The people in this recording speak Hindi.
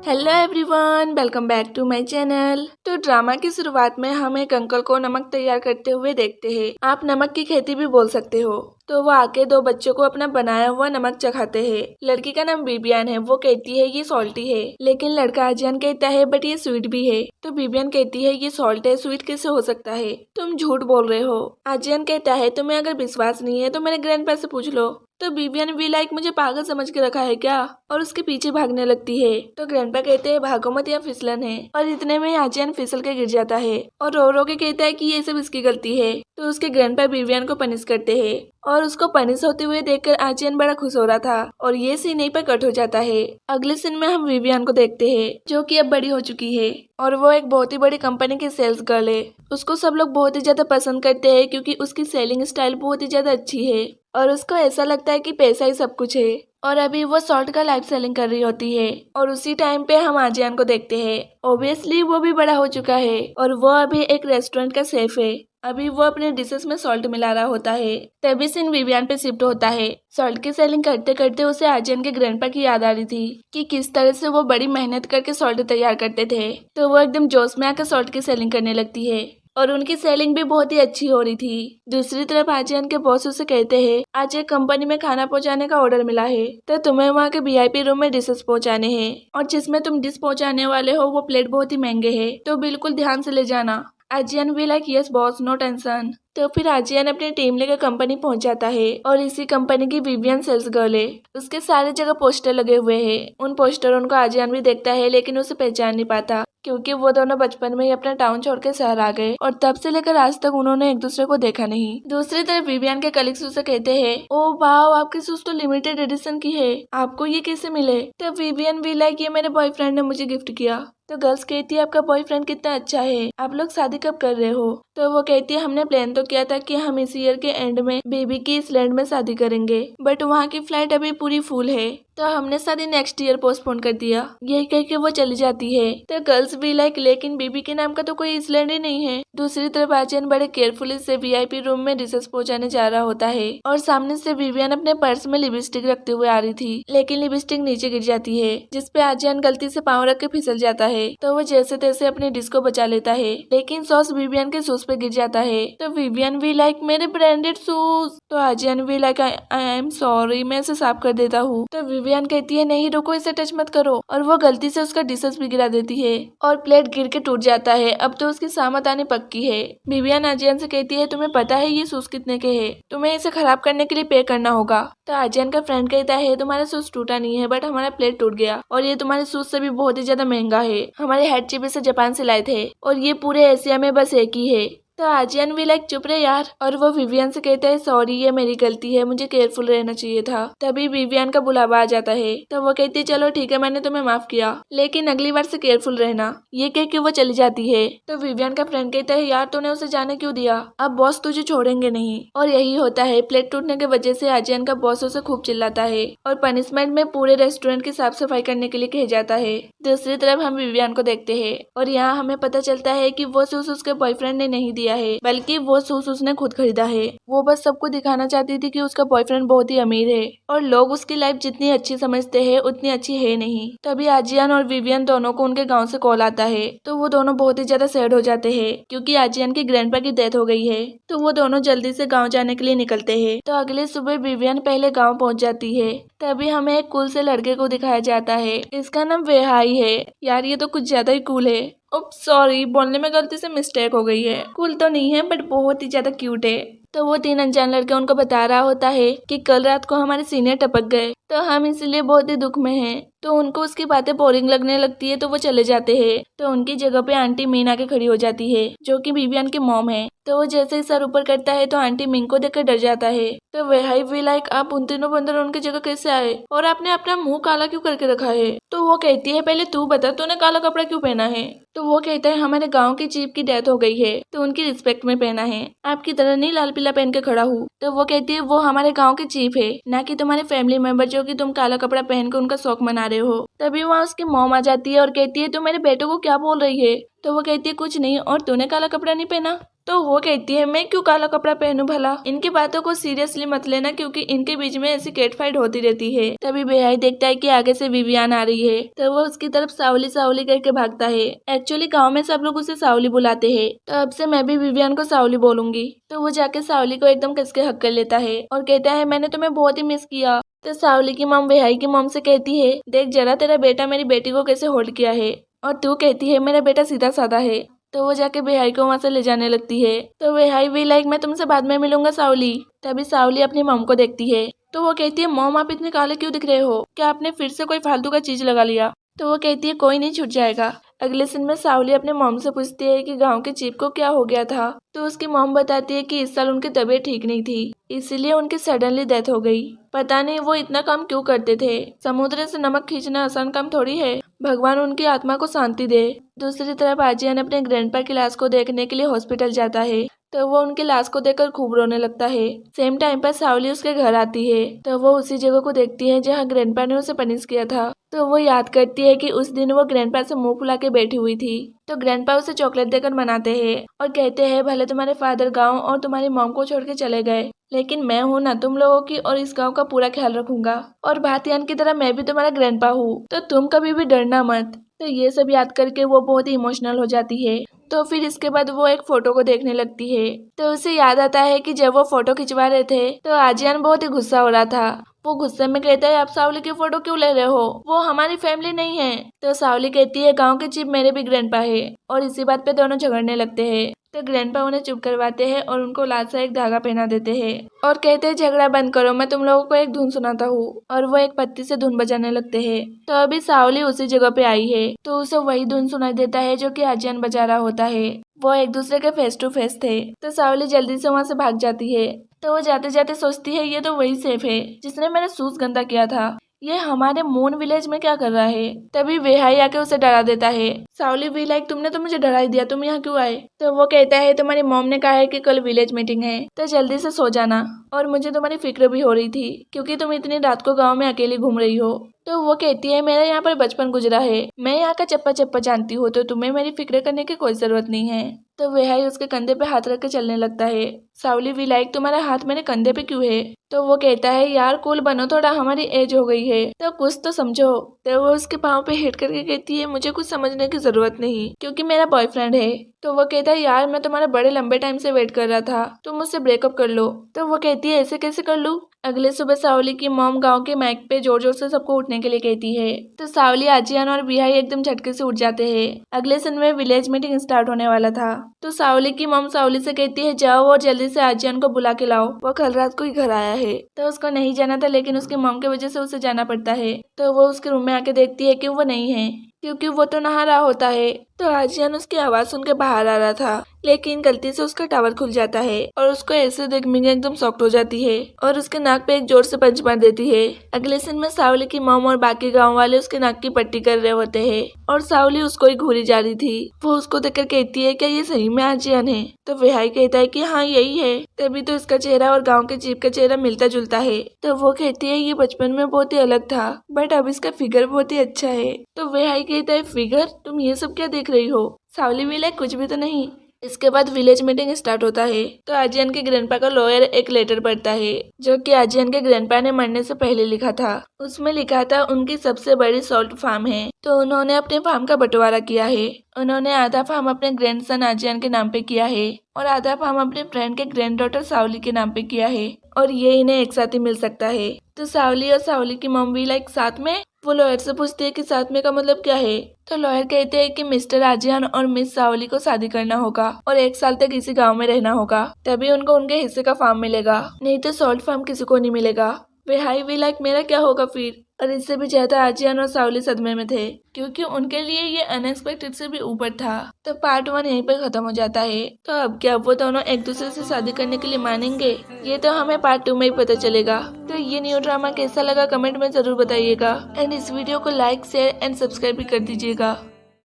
Hello everyone, welcome back to my channel. तो ड्रामा की शुरुआत में हम एक अंकल को नमक तैयार करते हुए देखते हैं। आप नमक की खेती भी बोल सकते हो। तो वो आके दो बच्चों को अपना बनाया हुआ नमक चखाते हैं। लड़की का नाम बिबियान है। वो कहती है ये सॉल्टी है, लेकिन लड़का आजियान कहता है बट ये स्वीट भी है। तो बिबियान कहती है ये सॉल्ट है, स्वीट कैसे हो सकता है, तुम झूठ बोल रहे हो। आजियान कहता है तुम्हें अगर विश्वास नहीं है तो मेरे ग्रैंडपा से पूछ लो। तो बिबियान भी लाइक मुझे पागल समझ के रखा है क्या, और उसके पीछे भागने लगती है। तो ग्रैंडपा कहते हैं भागो मत, या फिसलन है। और इतने में आजियान फिसल के गिर जाता है और रो के कहता है कि ये सब इसकी गलती है। तो उसके ग्रैंडपा बिबियान को पनिश करते हैं और उसको पनिश होते हुए देखकर आजियान बड़ा खुश हो रहा था। और ये सीन यहीं पर कट हो जाता है। अगले सीन में हम विवियान को देखते हैं जो कि अब बड़ी हो चुकी है और वो एक बहुत ही बड़ी कंपनी की सेल्स गर्ल है। उसको सब लोग बहुत ही ज्यादा पसंद करते हैं क्योंकि उसकी सेलिंग स्टाइल बहुत ही ज्यादा अच्छी है और उसको ऐसा लगता है कि पैसा ही सब कुछ है। और अभी वो सॉल्ट का लाइव सेलिंग कर रही होती है और उसी टाइम पे हम आजियान को देखते हैं। ऑब्वियसली वो भी बड़ा हो चुका है और वो अभी एक रेस्टोरेंट का शेफ है। अभी वो अपने डिशेस में सॉल्ट मिला रहा होता है। तभी सीन विवियान पे शिफ्ट होता है। सॉल्ट की सेलिंग करते करते उसे आजियान के ग्रैंडपा की याद आ रही थी कि किस तरह से वो बड़ी मेहनत करके सॉल्ट तैयार करते थे। तो वो एकदम जोश में आकर सॉल्ट की सेलिंग करने लगती है और उनकी सेलिंग भी बहुत ही अच्छी हो रही थी। दूसरी तरफ आजियान के बॉस उसे कहते हैं आज एक कंपनी में खाना पहुंचाने का ऑर्डर मिला है, तो तुम्हें वहाँ के वीआईपी रूम में डिशेस पहुंचाने हैं और जिसमें तुम डिश पहुंचाने वाले हो वो प्लेट बहुत ही महंगे है, तो बिल्कुल ध्यान से ले जाना। आजियान भी like yes boss, no tension. तो फिर आजियान अपनी टीम लेकर कंपनी पहुंच जाता है और इसी कंपनी की विवियन सेल्स गर्ल है। उसके सारे जगह पोस्टर लगे हुए हैं। उन पोस्टरों को आजियान भी देखता है लेकिन उसे पहचान नहीं पाता क्योंकि वो दोनों बचपन में ही अपना टाउन छोड़ के शहर आ गए और तब से लेकर आज तक उन्होंने एक दूसरे को देखा नहीं। दूसरी तरफ विवियन के कलीग्स उसे कहते हैं ओ वाओ, आपकी शूज तो लिमिटेड एडिशन की है, आपको ये कैसे मिले। तो विवियन भी लाइक ये मेरे बॉयफ्रेंड ने मुझे गिफ्ट किया। तो गर्ल्स कहती है आपका बॉयफ्रेंड कितना अच्छा है, आप लोग शादी कब कर रहे हो। तो वो कहती है हमने प्लान तो किया था कि हम इस ईयर के एंड में बेबी की इसलैंड में शादी करेंगे, बट वहाँ की फ्लाइट अभी पूरी फुल है, तो हमने शादी नेक्स्ट ईयर पोस्टपोन कर दिया। यही कह के वो चली जाती है। तो गर्ल्स भी लाइक लेकिन बेबी के नाम का तो कोई इसलैंड ही नहीं है। दूसरी तरफ आजियान बड़े केयरफुली से वीआईपी रूम में डिशेस पहुंचाने जा रहा होता है और सामने से विवियन अपने पर्स में लिपस्टिक रखते हुए आ रही थी, लेकिन लिपस्टिक नीचे गिर जाती है जिसपे आजियान गलती से पाँव रख के फिसल जाता है। तो वो जैसे तैसे अपनी डिश को बचा लेता है, लेकिन सॉस विवियन के शूज पे गिर जाता है। तो विवियन भी लाइक मेरे ब्रांडेड शूज। तो आजियान भी लाइक आई एम सॉरी, मैं इसे साफ कर देता हूँ। तो विवियन कहती है नहीं रुको, इसे टच मत करो, और वो गलती से उसका डिशेस भी गिरा देती है और प्लेट गिर के टूट जाता है। अब तो उसकी सामत आने पक्की है। विवियन आजियान से कहती है तुम्हें पता है ये शूज कितने के है, तुम्हें इसे खराब करने के लिए पे करना होगा। तो आजियान का फ्रेंड कहता है तुम्हारा शूज टूटा नहीं है बट हमारा प्लेट टूट गया, और ये तुम्हारे शूज से भी बहुत ही ज्यादा महंगा है, हमारे हेड चिप इसे जापान से लाए थे और ये पूरे एशिया में बस एक ही है। तो आजियान भी लाइक चुप रहे यार, और वो विवियन से कहता है सॉरी ये मेरी गलती है, मुझे केयरफुल रहना चाहिए था। तभी विवियन का बुलावा आ जाता है। तो वो कहती है चलो ठीक है, मैंने तुम्हें माफ किया, लेकिन अगली बार से केयरफुल रहना। ये कह के वो चली जाती है। तो विवियन का फ्रेंड कहता है यार तूने उसे जाने क्यों दिया, अब बॉस तुझे छोड़ेंगे नहीं। और यही होता है, प्लेट टूटने की वजह से आजियान का बॉस उसे खूब चिल्लाता है और पनिशमेंट में पूरे रेस्टोरेंट की साफ सफाई करने के लिए कह जाता है। दूसरी तरफ हम विवियन को देखते हैं और यहाँ हमें पता चलता है कि वो शूज उसके बॉयफ्रेंड ने नहीं दिया है, बल्कि वो शूज उसने खुद खरीदा है। वो बस सबको दिखाना चाहती थी कि उसका बॉयफ्रेंड बहुत ही अमीर है और लोग उसकी लाइफ जितनी अच्छी समझते हैं उतनी अच्छी है नहीं। तभी आजियान और विवियन दोनों को उनके गांव से कॉल आता है, तो वो दोनों बहुत ही ज्यादा सैड हो जाते हैं क्योंकि आजियान की ग्रैंडपा की डेथ हो गई है। तो वो दोनों जल्दी से गाँव जाने के लिए निकलते हैं। तो अगले सुबह विवियन पहले गाँव पहुँच जाती है। तभी हमें एक कूल से लड़के को दिखाया जाता है, इसका नाम वेहाई है। यार ये तो कुछ ज्यादा ही कूल है। ओप सॉरी, बोलने में गलती से मिस्टेक हो गई है। कूल तो नहीं है बट बहुत ही ज्यादा क्यूट है। तो वो तीन अनजान लड़के उनको बता रहा होता है कि कल रात को हमारे सीनियर टपक गए, तो हम इसलिए बहुत ही दुख में हैं। तो उनको उसकी बातें बोरिंग लगने लगती है, तो वो चले जाते हैं। तो उनकी जगह पे आंटी मीन आके खड़ी हो जाती है जो कि विवियन की मॉम है। तो वो जैसे ही सर ऊपर करता है तो आंटी मीन को देखकर डर जाता है। तो वही भी लाइक आप उन तीनों बंदर उनकी जगह कैसे आए और आपने अपना मुंह काला क्यों करके रखा है। तो वो कहती है पहले तू बता तूने काला कपड़ा क्यों पहना है। तो वो कहता है हमारे गाँव की चीफ की डेथ हो गई है तो उनकी रिस्पेक्ट में पहना है, आपकी तरह नहीं लाल पीला पहन के खड़ा हूँ। तो वो कहती है वो हमारे गाँव की चीफ है, ना कि तुम्हारे फैमिली मेंबर सोचो कि तुम काला कपड़ा पहन कर उनका शौक मना रहे हो। तभी वहाँ उसकी मॉम आ जाती है और कहती है, तू मेरे बेटे को क्या बोल रही है? तो वो कहती है, कुछ नहीं, और तूने काला कपड़ा नहीं पहना? तो वो कहती है, मैं क्यों काला कपड़ा पहनूं भला? इनकी बातों को सीरियसली मत लेना, क्योंकि इनके बीच में ऐसी कैट फाइट होती रहती है। तभी बेहाई देखता है कि आगे से विवियान आ रही है, तो वो उसकी तरफ सावली सावली करके भागता है। एक्चुअली गाँव में सब लोग उसे सावली बुलाते हैं, तो अब से मैं भी विवियान को सावली बोलूंगी। तो वो जाके सावली को एकदम कस के हक कर लेता है और कहता है, मैंने तुम्हें बहुत ही मिस किया। तो सावली की मॉम बेहाई की मॉम से कहती है, देख जरा तेरा बेटा मेरी बेटी को कैसे होल्ड किया है, और तू कहती है मेरा बेटा सीधा साधा है। तो वो जाके बेहाई को वहाँ से ले जाने लगती है। तो बेहाई भी लाइक, मैं तुमसे बाद में मिलूंगा सावली। तभी सावली अपनी मॉम को देखती है, तो वो कहती है, मॉम आप इतने काले क्यों दिख रहे हो? क्या आपने फिर से कोई फालतू का चीज लगा लिया? तो वो कहती है, कोई नहीं, छूट जाएगा। अगले दिन में सावली अपने मॉम से पूछती है कि गांव के चीफ को क्या हो गया था। तो उसकी मॉम बताती है कि इस साल उनकी तबीयत ठीक नहीं थी, इसीलिए उनकी सडनली डेथ हो गई। पता नहीं वो इतना काम क्यों करते थे। समुद्र से नमक खींचना आसान काम थोड़ी है। भगवान उनकी आत्मा को शांति दे। दूसरी तरफ आजियान अपने ग्रैंडपा की लाश को देखने के लिए हॉस्पिटल जाता है, तो वो उनकी लाश को देखकर खूब रोने लगता है। सेम टाइम पर सावली उसके घर आती है, तो वो उसी जगह को देखती है जहाँ ग्रैंडपा ने उसे पनिश किया था। तो वो याद करती है कि उस दिन वो ग्रैंडपा से मुंह फुला के बैठी हुई थी। तो ग्रैंडपा उसे चॉकलेट देकर मनाते हैं और कहते हैं, भले तुम्हारे फादर गांव और तुम्हारी मॉम को छोड़ के चले गए, लेकिन मैं हूँ ना तुम लोगों की, और इस गांव का पूरा ख्याल रखूंगा। और भातियान की तरह मैं भी तुम्हारा ग्रैंडपा हूँ, तो तुम कभी भी डरना मत। तो ये सब याद करके वो बहुत ही इमोशनल हो जाती है। तो फिर इसके बाद वो एक फोटो को देखने लगती है, तो उसे याद आता है कि जब वो फोटो खिंचवा रहे थे तो आजियान बहुत ही गुस्सा हो रहा था। वो गुस्से में कहता है, आप सावली की फोटो क्यों ले रहे हो? वो हमारी फैमिली नहीं है। तो सावली कहती है, गांव के चीफ मेरे भी ग्रैंडपा है। और इसी बात पे दोनों झगड़ने लगते हैं। तो ग्रैंडपा उन्हें चुप करवाते हैं और उनको लाल सा एक धागा पहना देते हैं और कहते हैं, झगड़ा बंद करो, मैं तुम लोगों को एक धुन सुनाता हूँ। और वो एक पत्ती से धुन बजाने लगते हैं। तो अभी सावली उसी जगह पे आई है, तो उसे वही धुन सुनाई देता है जो कि आजियान बजा रहा होता है। वो एक दूसरे के फेस टू फेस थे। तो सावली जल्दी से वहाँ से भाग जाती है। तो वो जाते जाते सोचती है, ये तो वही सेफ है जिसने मेरा शूज गंदा किया था। ये हमारे मून विलेज में क्या कर रहा है? तभी वेहाई आके उसे डरा देता है। सावली भी लाइक, तुमने तो मुझे डरा ही दिया, तुम यहाँ क्यों आए? तो वो कहता है, तुम्हारी मॉम ने कहा है कि कल विलेज मीटिंग है, तो जल्दी से सो जाना। और मुझे तुम्हारी फिक्र भी हो रही थी, क्योंकि तुम इतनी रात को गाँव में अकेली घूम रही हो। तो वो कहती है, मेरा यहाँ पर बचपन गुजरा है, मैं यहाँ का चप्पा चप्पा जानती हूँ, तो तुम्हें मेरी फिक्र करने की कोई जरूरत नहीं है। तो वेहाई उसके कंधे पे हाथ रख के चलने लगता है। सावली भी लाइक, तुम्हारा हाथ मेरे कंधे पे क्यों है? तो वो कहता है, यार कूल बनो थोड़ा, हमारी एज हो गई है, तो कुछ तो समझो। तो वो उसके पाँव पे हिट करके कहती है, मुझे कुछ समझने की जरूरत नहीं, क्योंकि मेरा बॉयफ्रेंड है। तो वो कहता है, यार मैं तुम्हारा बड़े लंबे टाइम से वेट कर रहा था, तुम मुझसे ब्रेकअप कर लो। तो वो कहती है, ऐसे कैसे कर लूं? अगले सुबह सावली की मॉम गांव के माइक पे जोर जोर से सबको उठने के लिए कहती है। तो सावली, आजियान और बिहाई एकदम झटके से उठ जाते हैं। अगले दिन में विलेज मीटिंग स्टार्ट होने वाला था। तो सावली की मॉम सावली से कहती है, जाओ और जल्दी से आजियान को बुला के लाओ, वो कल रात को ही घर आया है। तो उसको नहीं जाना था, लेकिन उसकी मॉम की वजह से उसे जाना पड़ता है। तो वो उसके रूम में आके देखती है कि वो नहीं है, क्योंकि वो तो नहा रहा होता है। तो आजियान उसकी आवाज सुन के बाहर आ रहा था, लेकिन गलती से उसका टावर खुल जाता है और उसको ऐसे देख मिंग एकदम शॉक्ड हो जाती है और उसके नाक पे एक जोर से पंच मार देती है। अगले दिन में सावली की मॉम और बाकी गांव वाले उसके नाक की पट्टी कर रहे होते हैं और सावली उसको ही घूरी जा रही थी। वो उसको देखकर कहती है, क्या ये सही में आजियान है? तो वेहाई कहता है कि हाँ यही है। तभी तो इसका चेहरा और गाँव के चीफ का चेहरा मिलता जुलता है। तो वो कहती है, ये बचपन में बहुत ही अलग था, बट अब इसका फिगर बहुत ही अच्छा है। तो वेहाई कहता है, फिगर? तुम ये सब क्या देख रही हो? सावली भी लाइक, कुछ भी तो नहीं। इसके बाद विलेज मीटिंग स्टार्ट होता है। तो आजियान के ग्रैंडपा का लॉयर एक लेटर पढ़ता है, जो कि आजियान के ग्रैंडपा ने मरने से पहले लिखा था। उसमें लिखा था, उनकी सबसे बड़ी सॉल्ट फार्म है, तो उन्होंने अपने फार्म का बंटवारा किया है। उन्होंने आधा फार्म अपने ग्रैंडसन आजियान के नाम पे किया है और आधा फार्म अपने फ्रेंड के ग्रैंड डॉटर सावली के नाम पे किया है, और ये इन्हें एक साथ ही मिल सकता है। तो सावली और सावली की मॉम भी लाइक साथ में। वो लॉयर से पूछते हैं कि साथ में का मतलब क्या है? तो लॉयर कहते हैं कि मिस्टर आजियान और मिस सावली को शादी करना होगा और 1 साल तक इसी गांव में रहना होगा, तभी उनको उनके हिस्से का फार्म मिलेगा, नहीं तो सॉल्ट फार्म किसी को नहीं मिलेगा। वेहाई भी लाइक, मेरा क्या होगा फिर? और इससे भी ज्यादा आजियान और सावली सदमे में थे, क्योंकि उनके लिए ये अनएक्सपेक्टेड से भी ऊपर था। तो पार्ट 1 यहीं पर खत्म हो जाता है। तो अब क्या वो दोनों एक दूसरे से शादी करने के लिए मानेंगे? ये तो हमें पार्ट 2 में ही पता चलेगा। तो ये न्यू ड्रामा कैसा लगा कमेंट में जरूर बताइएगा, एंड इस वीडियो को लाइक, शेयर एंड सब्सक्राइब भी कर दीजिएगा।